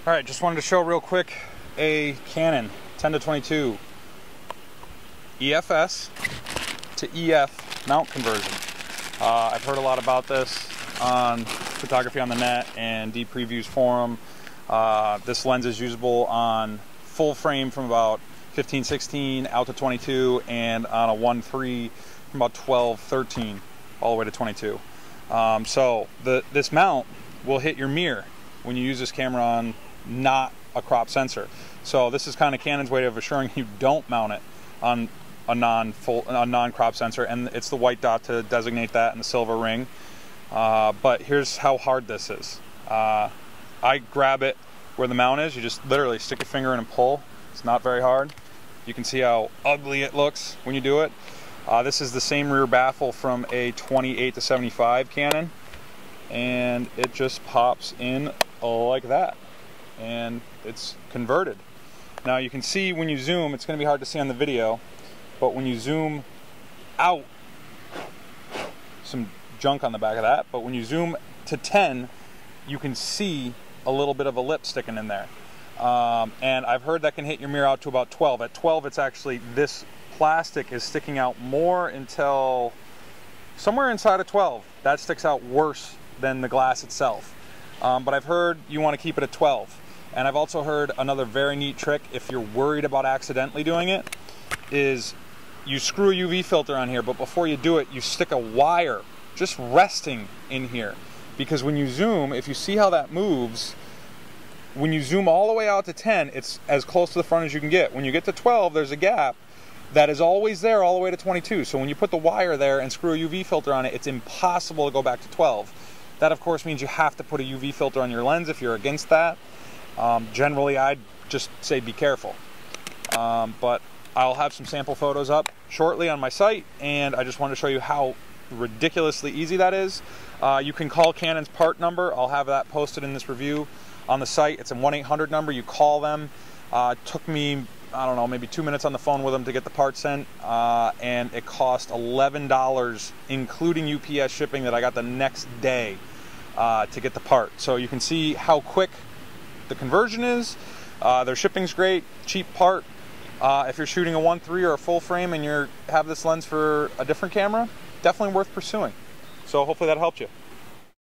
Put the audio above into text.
All right, just wanted to show real quick a Canon 10-22 EFS to EF mount conversion. I've heard a lot about this on Photography on the Net and Deep Previews forum. This lens is usable on full frame from about 15-16 out to 22, and on a 1.3 from about 12-13 all the way to 22. So this mount will hit your mirror when you use this camera on not a crop sensor. So this is kind of Canon's way of assuring you don't mount it on a non-crop sensor, and it's the white dot to designate that and the silver ring. But here's how hard this is. I grab it where the mount is. You just literally stick your finger in and pull. It's not very hard. You can see how ugly it looks when you do it. This is the same rear baffle from a 28-75 Canon, and it just pops in like that, and it's converted. Now you can see when you zoom, it's going to be hard to see on the video, but when you zoom out, some junk on the back of that, but when you zoom to 10, you can see a little bit of a lip sticking in there. And I've heard that can hit your mirror out to about 12. At 12, it's actually, this plastic is sticking out more until somewhere inside of 12. That sticks out worse than the glass itself. But I've heard you want to keep it at 12. And I've also heard another very neat trick, if you're worried about accidentally doing it, is you screw a UV filter on here, but before you do it, you stick a wire just resting in here. Because when you zoom, if you see how that moves, when you zoom all the way out to 10, it's as close to the front as you can get. When you get to 12, there's a gap that is always there all the way to 22. So when you put the wire there and screw a UV filter on it, it's impossible to go back to 12. That, of course, means you have to put a UV filter on your lens if you're against that. Generally, I'd just say be careful. But I'll have some sample photos up shortly on my site, and I just wanted to show you how ridiculously easy that is. You can call Canon's part number. I'll have that posted in this review on the site. It's a 1-800 number. You call them. It took me, I don't know, maybe 2 minutes on the phone with them to get the part sent, and it cost $11, including UPS shipping, that I got the next day to get the part. So you can see how quick the conversion is. Their shipping's great, cheap part. If you're shooting a 1.3 or a full frame and you have this lens for a different camera, definitely worth pursuing. So hopefully that helped you.